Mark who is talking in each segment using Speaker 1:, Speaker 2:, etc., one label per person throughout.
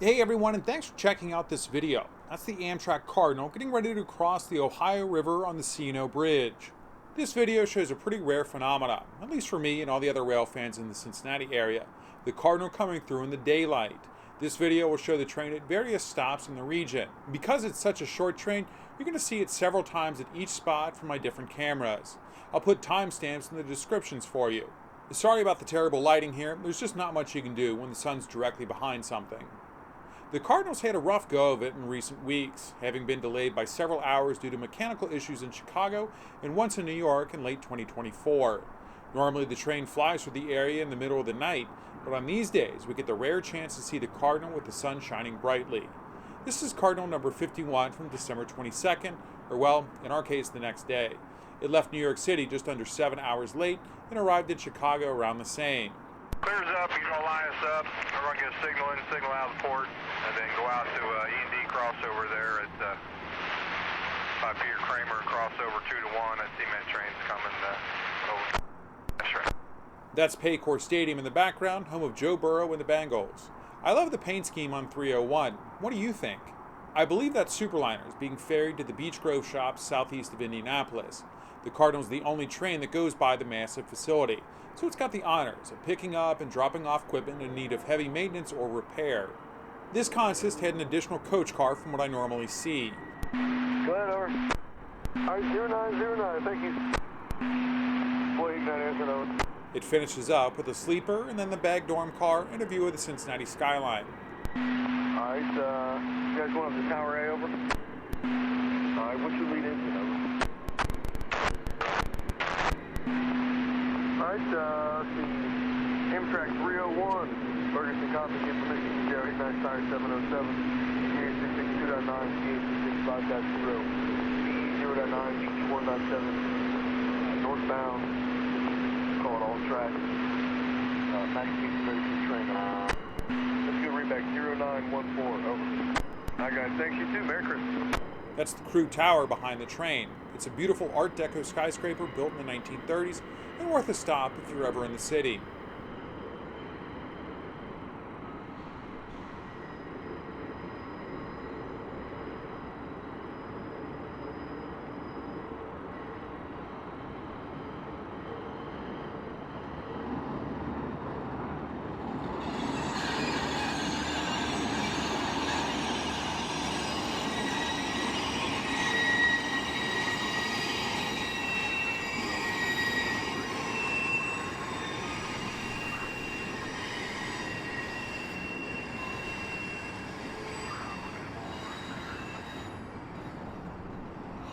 Speaker 1: Hey everyone, and thanks for checking out this video. That's the Amtrak Cardinal getting ready to cross the Ohio River on the C&O Bridge. This video shows a pretty rare phenomenon, at least for me and all the other rail fans in the Cincinnati area, the Cardinal coming through in the daylight. This video will show the train at various stops in the region. Because it's such a short train, you're going to see it several times at each spot from my different cameras. I'll put timestamps in the descriptions for you. Sorry about the terrible lighting here, there's just not much you can do when the sun's directly behind something. The Cardinals had a rough go of it in recent weeks, having been delayed by several hours due to mechanical issues in Chicago and once in New York in late 2024. Normally the train flies through the area in the middle of the night, but on these days we get the rare chance to see the Cardinal with the sun shining brightly. This is Cardinal number 51 from December 22nd, or well, in our case, the next day. It left New York City just under 7 hours late and arrived in Chicago around the same.
Speaker 2: Clears up, you're going to line us up. We're going to get a signal in, signal out of the port, and then go out to E&D crossover there at by Peter Kramer, crossover 2 to 1. That cement train's coming over. That's right.
Speaker 1: That's Paycor Stadium in the background, home of Joe Burrow and the Bengals. I love the paint scheme on 301. What do you think? I believe that Superliner is being ferried to the Beech Grove shops southeast of Indianapolis. The Cardinal is the only train that goes by the massive facility, so it's got the honors of picking up and dropping off equipment in need of heavy maintenance or repair. This consist had an additional coach car from what I normally see.
Speaker 2: Go ahead, over. All right, 0909, thank you. Boy, you got answer, over.
Speaker 1: It finishes up with a sleeper and then the bag dorm car and a view of the Cincinnati skyline.
Speaker 2: All right, you guys going up to Tower A, over? All right, what's your lead engine, over? All right, Amtrak 301, Ferguson copy, information, Jerry, 9 707, CA 662.9, CA 665.0, E0.9, H1.7, northbound, calling all tracks, max speed ready for the train. Let's go read back 0914, over. Hi guys, thanks you too, Merry Christmas.
Speaker 1: That's the crew tower behind the train. It's a beautiful Art Deco skyscraper built in the 1930s and worth a stop if you're ever in the city.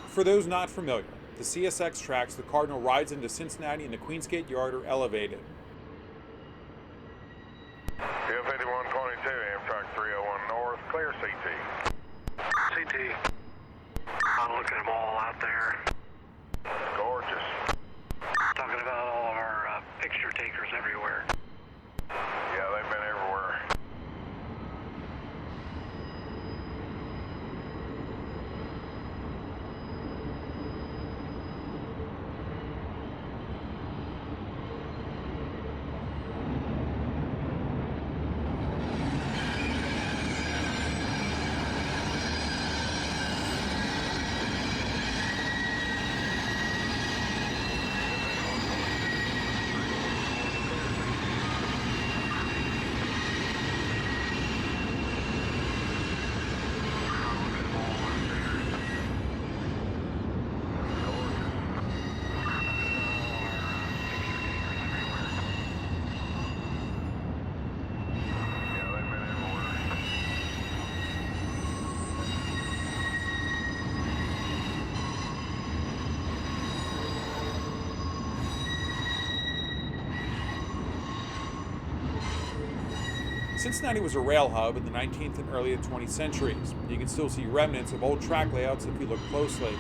Speaker 1: For those not familiar, the CSX tracks the Cardinal rides into Cincinnati and the Queensgate Yard are elevated.
Speaker 2: Field 5122, Amtrak 301 North, clear CT. CT. I'm looking at them all out there. Gorgeous. Talking about all of our picture takers everywhere. Yeah, they've been everywhere.
Speaker 1: Cincinnati was a rail hub in the 19th and early 20th centuries. You can still see remnants of old track layouts if you look closely.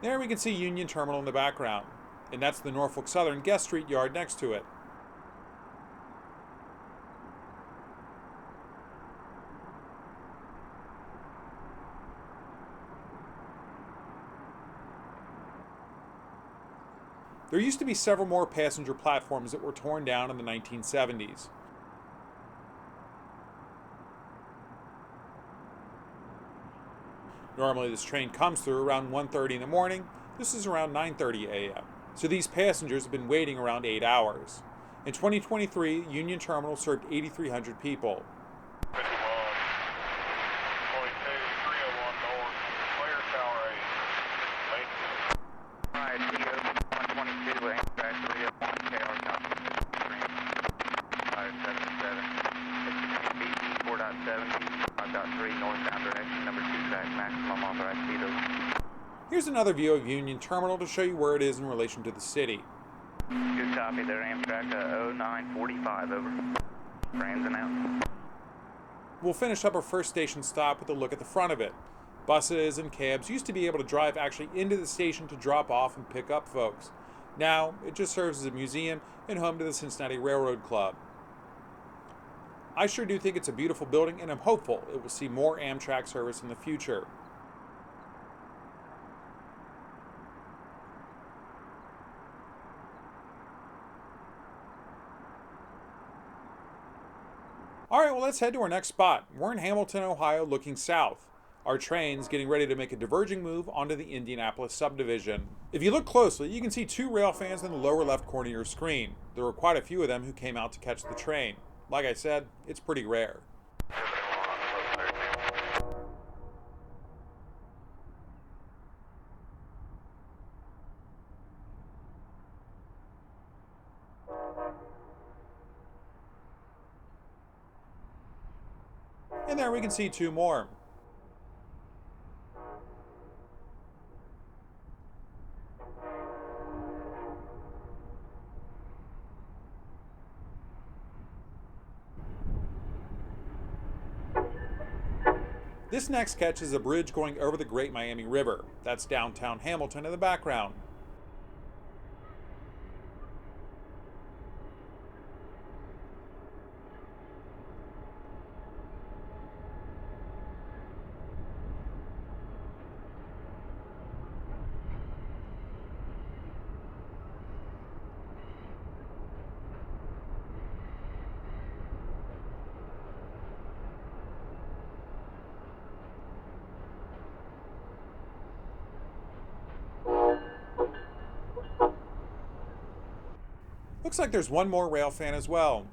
Speaker 1: There we can see Union Terminal in the background, and that's the Norfolk Southern Guest Street Yard next to it. There used to be several more passenger platforms that were torn down in the 1970s. Normally this train comes through around 1:30 in the morning. This is around 9:30 a.m. So these passengers have been waiting around 8 hours. In 2023, Union Terminal served 8,300 people.
Speaker 2: 51, 22, 301 north, clear tower 8. Alright, CO 122 with Amtrak 301 KR Junction. 577. 52 BT 4.7, 5.3 northbound direction, number 2 track, maximum authorized speed.
Speaker 1: Here's another view of Union Terminal to show you where it is in relation to the city.
Speaker 2: Good copy there, Amtrak 0945, over. Trains announced.
Speaker 1: We'll finish up our first station stop with a look at the front of it. Buses and cabs used to be able to drive actually into the station to drop off and pick up folks. Now, it just serves as a museum and home to the Cincinnati Railroad Club. I sure do think it's a beautiful building, and I'm hopeful it will see more Amtrak service in the future. Alright, well let's head to our next spot. We're in Hamilton, Ohio, looking south. Our train's getting ready to make a diverging move onto the Indianapolis subdivision. If you look closely, you can see two Railfans in the lower left corner of your screen. There were quite a few of them who came out to catch the train. Like I said, it's pretty rare. And there we can see two more. This next catch is a bridge going over the Great Miami River. That's downtown Hamilton in the background. Looks like there's one more Railfan as well.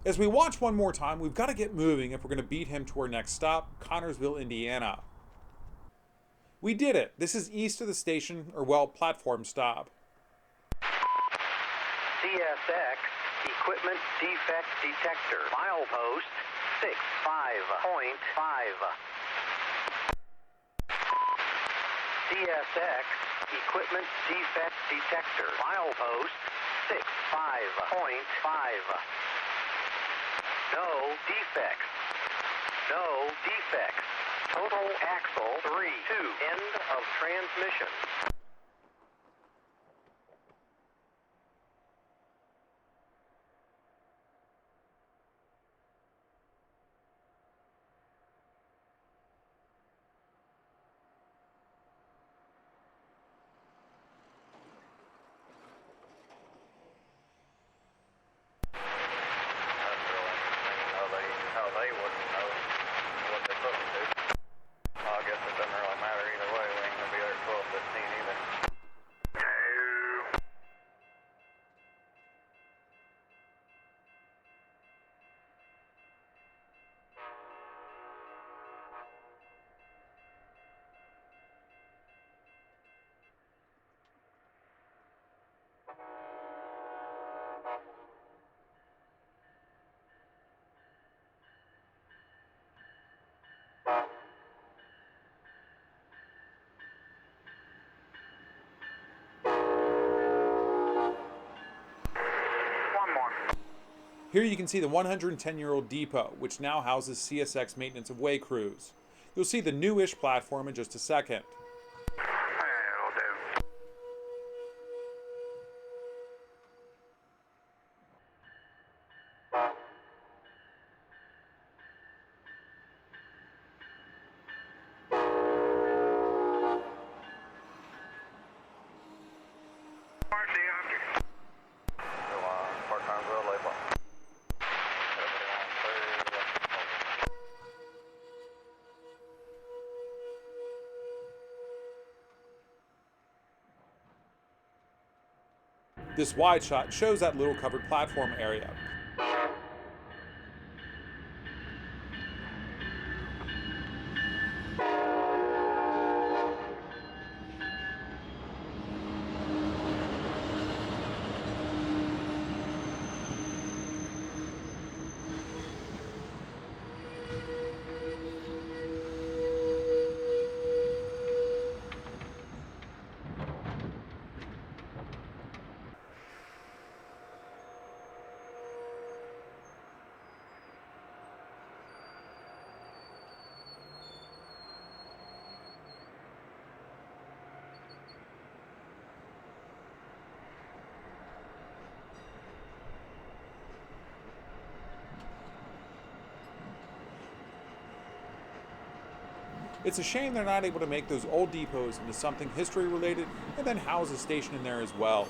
Speaker 1: As we watch one more time, we've got to get moving if we're going to beat him to our next stop, Connersville, Indiana. We did it. This is east of the station, or well, platform stop.
Speaker 2: CO
Speaker 3: CSX Equipment Defect Detector. Milepost 65.5. CSX Equipment Defect Detector. Milepost 65.5. No defects. No defects. Total axle 3. 2. End of transmission.
Speaker 1: Here you can see the 110-year-old depot, which now houses CSX maintenance of way crews. You'll see the newish platform in just a second. This wide shot shows that little covered platform area. It's a shame they're not able to make those old depots into something history related and then house a station in there as well.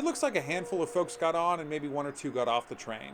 Speaker 1: It looks like a handful of folks got on and maybe one or two got off the train.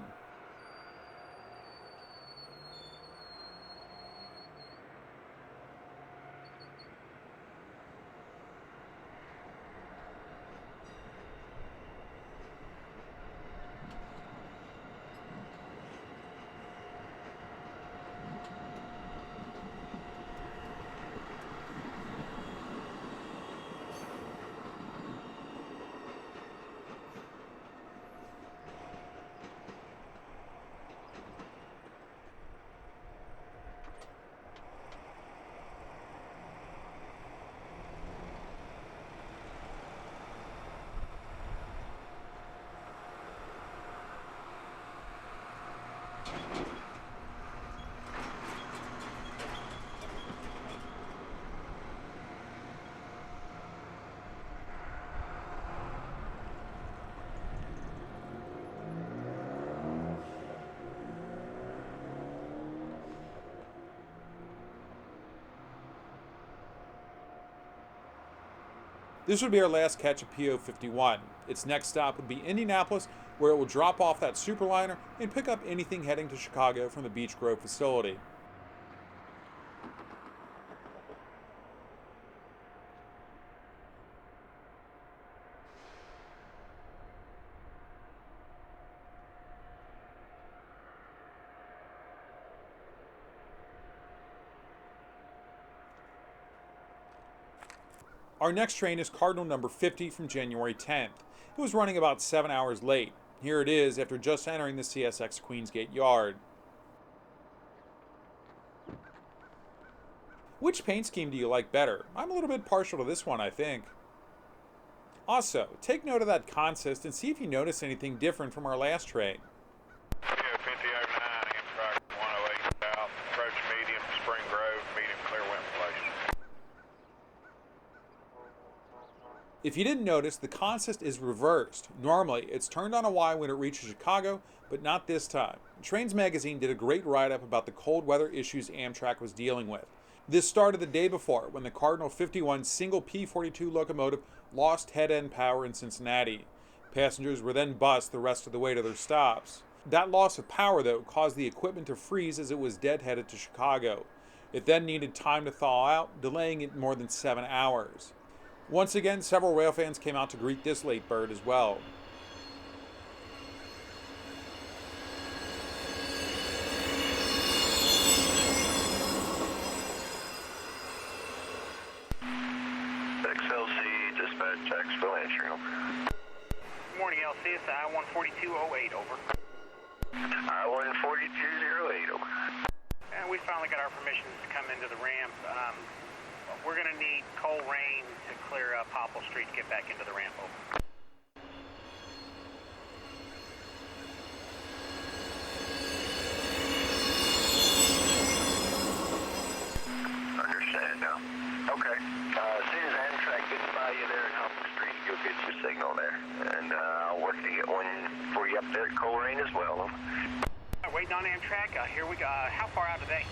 Speaker 1: This would be our last catch of PO 51. Its next stop would be Indianapolis, where it will drop off that superliner and pick up anything heading to Chicago from the Beech Grove facility. Our next train is Cardinal number 50 from January 10th. It was running about 7 hours late. Here it is after just entering the CSX Queensgate Yard. Which paint scheme do you like better? I'm a little bit partial to this one, I think. Also, take note of that consist and see if you notice anything different from our last train.
Speaker 2: Yeah, 5009, Amtrak 108 south, approach medium, Spring Grove, medium clear wind place.
Speaker 1: If you didn't notice, the consist is reversed. Normally, it's turned on a Y when it reaches Chicago, but not this time. Trains Magazine did a great write-up about the cold weather issues Amtrak was dealing with. This started the day before, when the Cardinal 51 single P42 locomotive lost head-end power in Cincinnati. Passengers were then bused the rest of the way to their stops. That loss of power, though, caused the equipment to freeze as it was dead-headed to Chicago. It then needed time to thaw out, delaying it more than 7 hours. Once again, several Railfans came out to greet this late bird as well.
Speaker 2: XLC dispatch, Jacksonville answering over.
Speaker 3: Good morning, LC. It's I-14208, over.
Speaker 2: I-14208 over.
Speaker 3: And we finally got our permissions to come into the ramp. We're going to need cold rain to clear up Popple Street to get back into the ramp, over.
Speaker 2: Understand now. Okay. As soon as Amtrak gets by you there in Popple Street, you'll get your signal there. And I'll work to get one for you up there at Coleraine as well.
Speaker 3: Waiting on Amtrak. Here we go. How far out are they?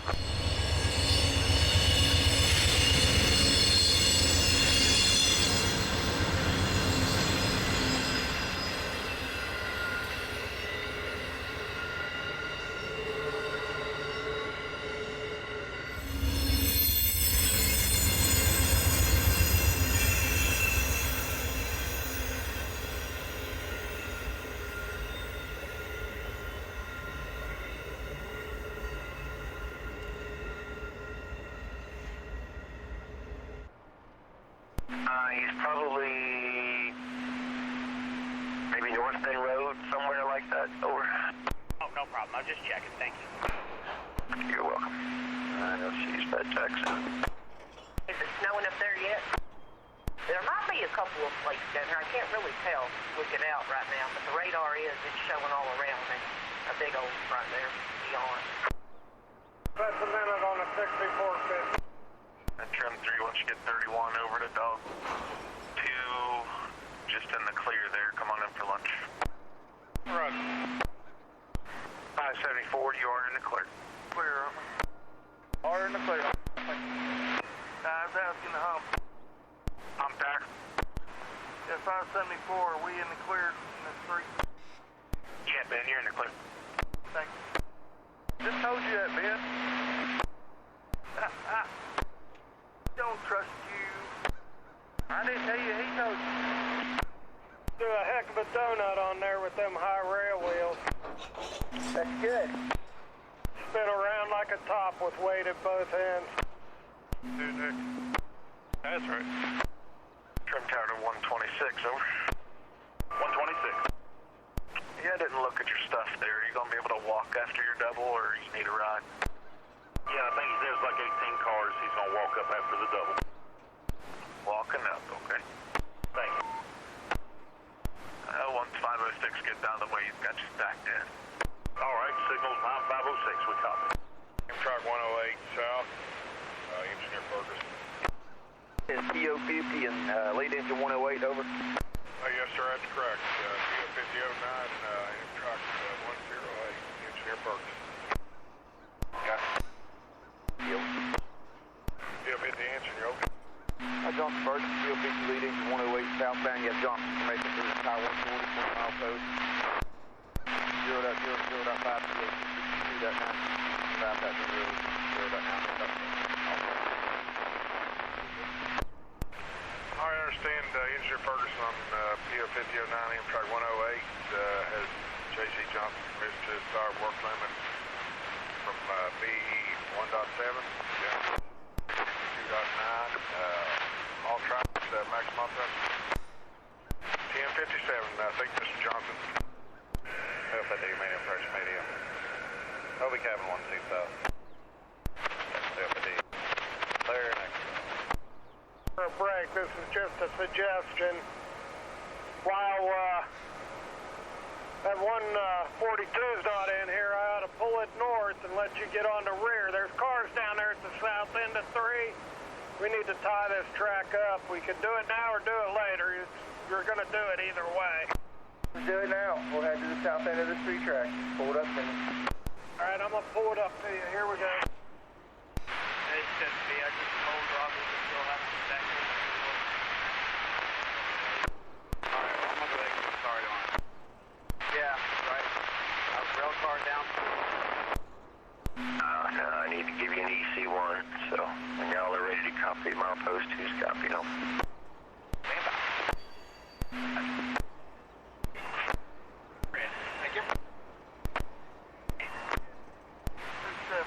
Speaker 2: He's probably maybe North Bay Road, somewhere like that. Over.
Speaker 3: Oh, no problem. I'll just check it. Thank you.
Speaker 2: You're welcome. I know she's bad Jackson.
Speaker 4: Is it snowing up there yet? There might be a couple of places down here. I can't really tell looking out right now, but the radar is it's showing all around me. A big old right there beyond.
Speaker 2: That's a minute on a 6450. And trim 3, once you get 31 over to Dog 2, just in the clear there. Come on in for lunch. Right. 574, you are in the clear. Clear, aren't we? Are in the clear. I was asking the hump. I'm back. Yeah, 574, are we in the clear in the street? Yeah, Ben, you're in the clear. Thank you. Just told you that, Ben. Don't trust you. I didn't tell you, he told you. Do a heck of a donut on there with them high rail wheels. That's good. Spin around like a top with weight at both ends. Dude, Nick. That's right. Trim tower to 126, over. 126. Yeah, I didn't look at your stuff there. Are you going to be able to walk after your double, or you need a ride? Yeah, I think there's like 18 cars. He's going to walk up after the double. Walking up, okay. Thank you. Once 506 gets down the way, he's got you stacked in. All right, signals 9506, we copy. Amtrak 108 south, Engineer Ferguson.
Speaker 5: Is PO 50 and lead engine 108 over?
Speaker 2: Yes, sir, that's correct. PO 5009, Amtrak 108, Engineer Ferguson. Got it.
Speaker 5: Yep.
Speaker 2: Yeah, hit the engine, you okay?
Speaker 5: Johnson First, COP lead engine 108 southbound. You have Johnson information through the Tower 140, 20 mile post. 0.0.5, 2.9, 5.0, 0.9.
Speaker 2: I understand Engineer Ferguson on PO 5009 Amtrak 108 has JC Johnson permission to start work limit from BE 1.7 down to 2.9. All traffic maximum thrust 1057. Thank you, Mr. Johnson.
Speaker 3: PO 50 medium approach medium. Hobie cabin 12 south. PO 50. Clear next.
Speaker 6: For a break, this is just a suggestion. While that 142's not in here, I ought to pull it north and let you get on the rear. There's cars down there at the south end of 3. We need to tie this track up. We can do it now or do it later. You're going to do it either way.
Speaker 5: Let's do it now. We'll head to the south end of this 3 track. Pull it up and...
Speaker 6: All right, I'm going to pull it up to you. Here we go.
Speaker 3: It's just be I just told Robbie to still have some back in. Alright, I'm gonna go ahead and get started on it. Yeah, right. Rail car down.
Speaker 5: I need to give you an EC1, so when y'all are ready to copy, milepost 2's copy, no?
Speaker 3: Thank you.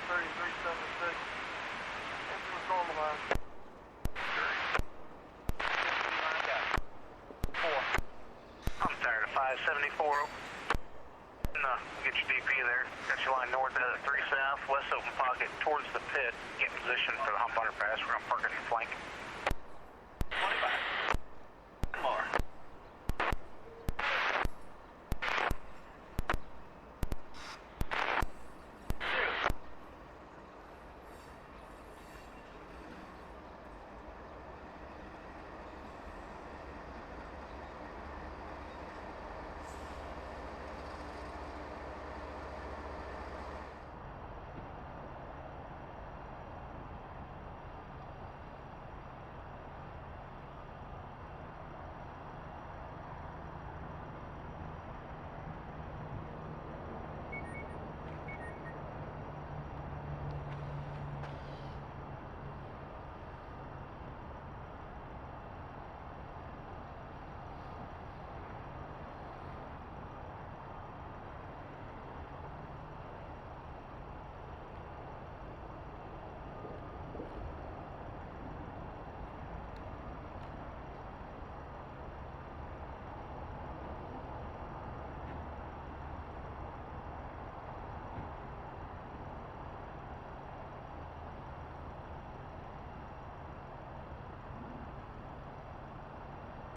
Speaker 6: 3376. Engine was normalized. 4.
Speaker 3: I'm tired of 574. No, get your DP there. Got your line north out of 3 south, west open pocket towards the pit. Get in position for the hump underpass. We're gonna park at your flank. 25. More.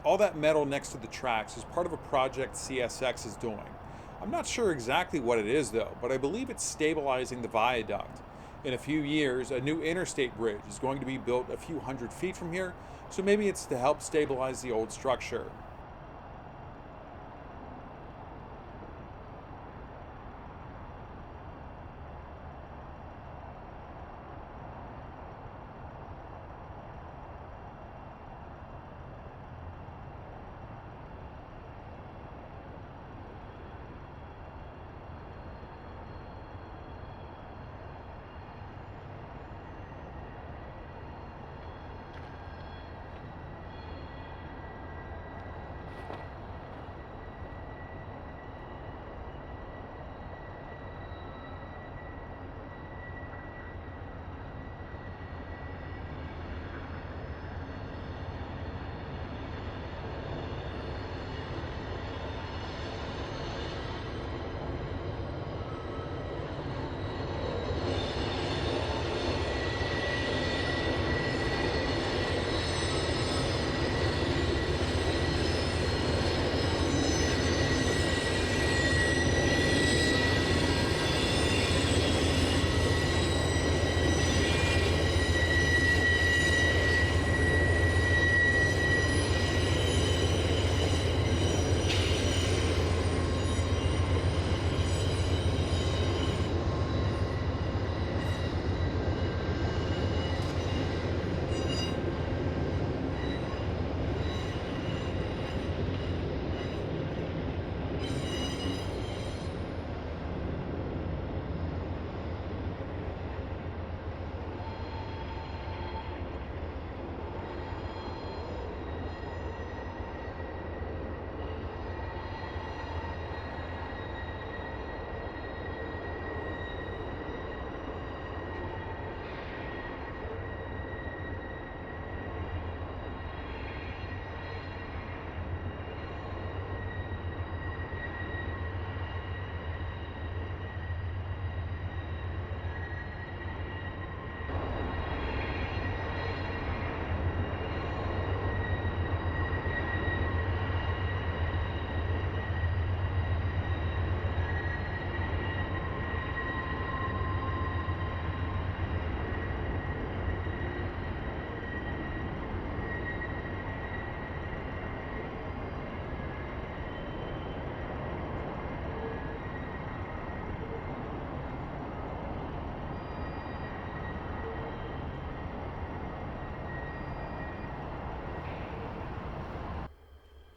Speaker 1: All that metal next to the tracks is part of a project CSX is doing. I'm not sure exactly what it is though, but I believe it's stabilizing the viaduct. In a few years, a new interstate bridge is going to be built a few hundred feet from here, so maybe it's to help stabilize the old structure.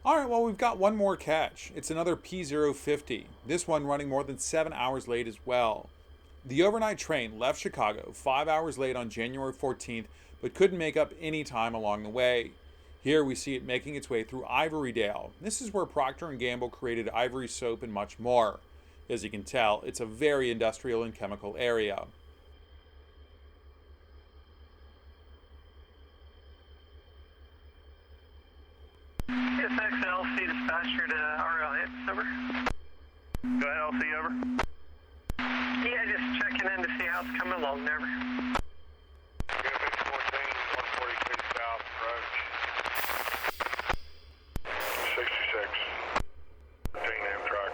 Speaker 1: Alright, well, we've got one more catch. It's another P050, this one running more than 7 hours late as well. The overnight train left Chicago 5 hours late on January 14th, but couldn't make up any time along the way. Here we see it making its way through Ivorydale. This is where Procter & Gamble created Ivory soap and much more. As you can tell, it's a very industrial and chemical area.
Speaker 3: CSX LC dispatcher to RLX, over.
Speaker 2: Go ahead, LC, over.
Speaker 3: Yeah, just checking in to see how it's coming along, over.
Speaker 2: Yeah, 5014, 142 south approach. 66. 14 Amtrak,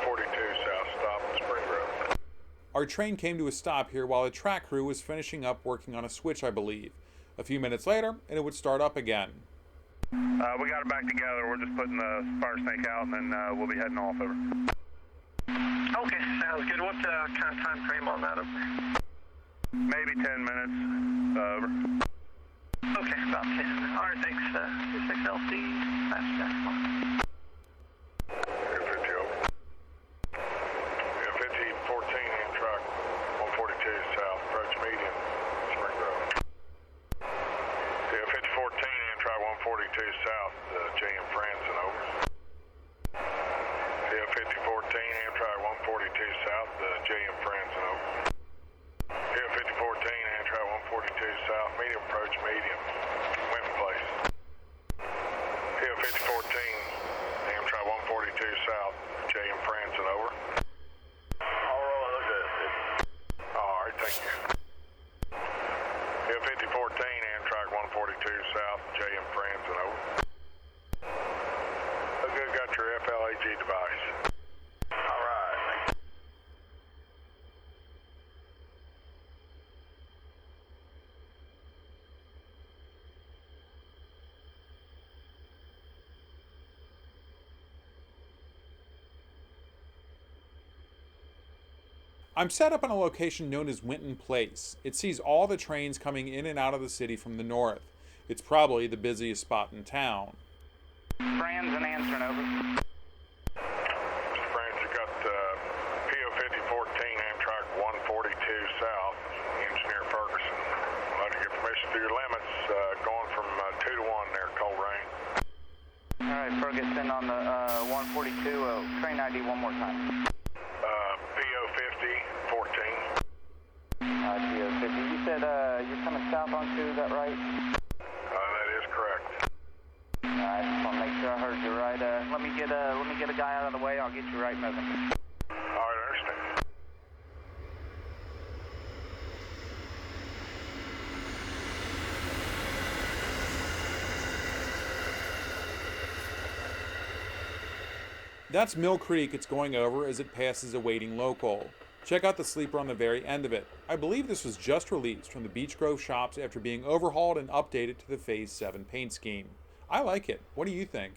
Speaker 2: 142 south stop at Spring Road.
Speaker 1: Our train came to a stop here while a track crew was finishing up working on a switch, I believe. A few minutes later, and it would start up again.
Speaker 2: We got it back together. We're just putting the fire snake out, and then we'll be heading off, over.
Speaker 3: Okay, sounds good. What kind of time frame on that, over?
Speaker 2: Maybe 10 minutes, over.
Speaker 3: Okay, about 10. All right, thanks. CSX-LC, that's fine.
Speaker 2: Yeah, 50 over. Yeah, 5014 Amtrak, 142 south, approach median, Spring Road. Yeah, 5014 Amtrak, 142 south, JM Franson, over. Yeah, 5014 Amtrak, 142 south, JM Franson, over. Yeah, 5014 Amtrak, 142 south, medium approach, medium, Winton Place. Yeah, 5014 Amtrak, 142 south, JM Franson, over. All rolling, look good. All right, thank you. Yeah, 5014 Amtrak, 142 south, JM Franson, over. Look good, got your FLAG device. All right, thank you.
Speaker 1: I'm set up on a location known as Winton Place. It sees all the trains coming in and out of the city from the north. It's probably the busiest spot in town.
Speaker 5: Franz and answering, over.
Speaker 2: Mr. Franz, you got PO 5014 Amtrak 142 south, Engineer Ferguson. I'd like to get permission to your limits, going from 2 to 1 there, Coleraine.
Speaker 5: All right, Ferguson on the 142, train ID one more time.
Speaker 2: PO 5014.
Speaker 5: PO 50. You said you're coming south on 2, is that right?
Speaker 2: That is correct.
Speaker 5: All right, just want to make sure I heard you right. Let me get a guy out of the way. I'll get you right moving.
Speaker 2: All right, I understand.
Speaker 1: That's Mill Creek it's going over as it passes a waiting local. Check out the sleeper on the very end of it. I believe this was just released from the Beech Grove shops after being overhauled and updated to the Phase 7 paint scheme. I like it. What do you think?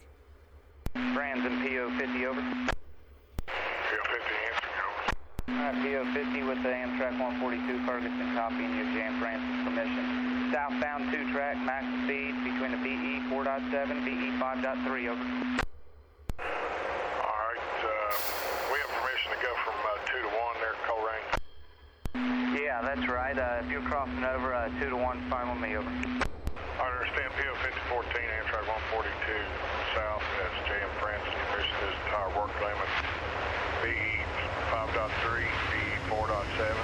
Speaker 5: Franz and PO 50, over.
Speaker 2: PO 50 answering, over.
Speaker 5: All right, PO 50 with the Amtrak 142 Ferguson copying your Jan Francis permission. Southbound 2-track, max speed between the BE 4.7 and BE 5.3, over.
Speaker 2: All right, we have permission to go from 2 to 1 there, Coleraine.
Speaker 5: Yeah, that's right. If you're crossing over, 2 to 1, fine with me, over.
Speaker 2: I understand PO 5014 Amtrak 142 south, that's JM Francis, permission to entire work limit. BE 5.3, BE 4.7,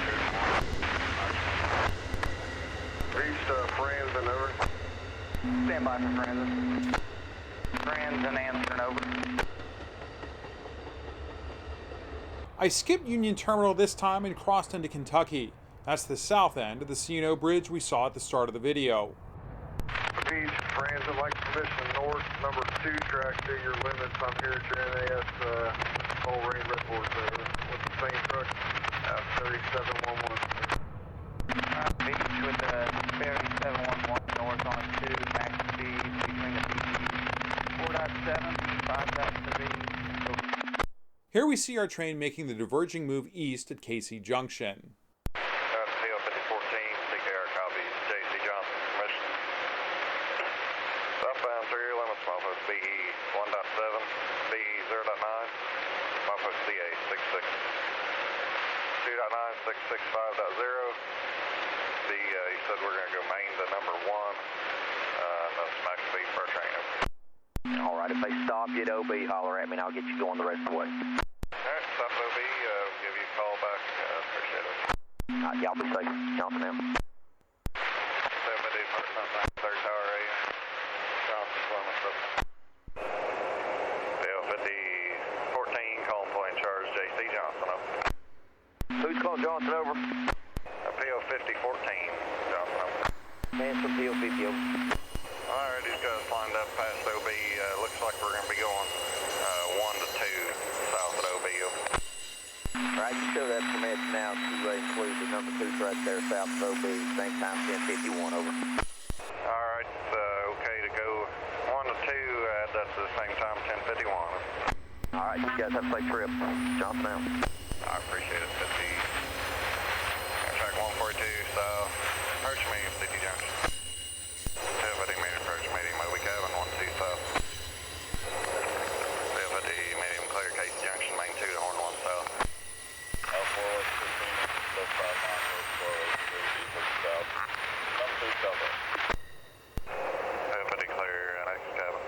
Speaker 2: 2 to 1. East Franz and over.
Speaker 5: Stand by for Franz. Franz and answering, over.
Speaker 1: I skipped Union Terminal this time and crossed into Kentucky. That's the south end of the C&O Bridge we saw at the start of the video.
Speaker 6: East Franz, I'd like permission north, number 2 track to your limits. I'm here at your NAS, Coleraine Red Board there with the same truck, 3711.
Speaker 5: Beach with the ferry 711 north on 2, max speed between the BE 4.7 and 5.3. Over.
Speaker 1: Here we see our train making the diverging move east at KC Junction.
Speaker 2: PO 5014, CKR copies, KC Junction, permission. Southbound 3 limits, off of speed BE 1.7, BE 0.9, Mofo CA 66. 2.96665.0. You said we're going to go main to number 1. That's max speed per train.
Speaker 5: All right, if they stop you at OB, holler at me and I'll get you going the rest of the way.
Speaker 2: All right, stop at OB. Give you a call back. Appreciate it.
Speaker 5: All right, y'all be safe. Johnson now.
Speaker 2: 70 for something. 3rd Tower A. Johnson, Columbus. Bill 5014, calling plane charge, JC Johnson up.
Speaker 5: Who's calling Johnson over?
Speaker 2: PO 5014, Johnson up.
Speaker 5: And some PO 50 over.
Speaker 2: Alright, these guys lined up past OB. Looks like we're going to be going 1 to 2 south at OB.
Speaker 5: All right, you show that permits now to include the number 2 right there south of OB, same time 1051 over.
Speaker 2: Alright, okay to go 1 to 2, add that to the same time 1051.
Speaker 5: All right, you guys have a safe trip. Johnson out.
Speaker 2: I appreciate it. 50. Track 142 south. Approach medium, CT Junction. 50 medium approach medium, OB cabin 12 south. 50 medium clear, KC Junction, main 2 to Horn 1 south.
Speaker 7: L4 15, 5 miles, 4 south. Number 2 south.
Speaker 2: 50 clear, next cabin.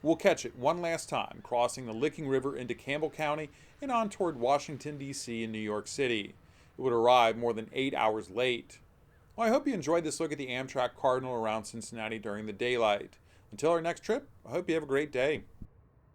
Speaker 1: We'll catch it one last time, crossing the Licking River into Campbell County and on toward Washington, D.C. and New York City. It would arrive more than 8 hours late. Well, I hope you enjoyed this look at the Amtrak Cardinal around Cincinnati during the daylight. Until our next trip, I hope you have a great day.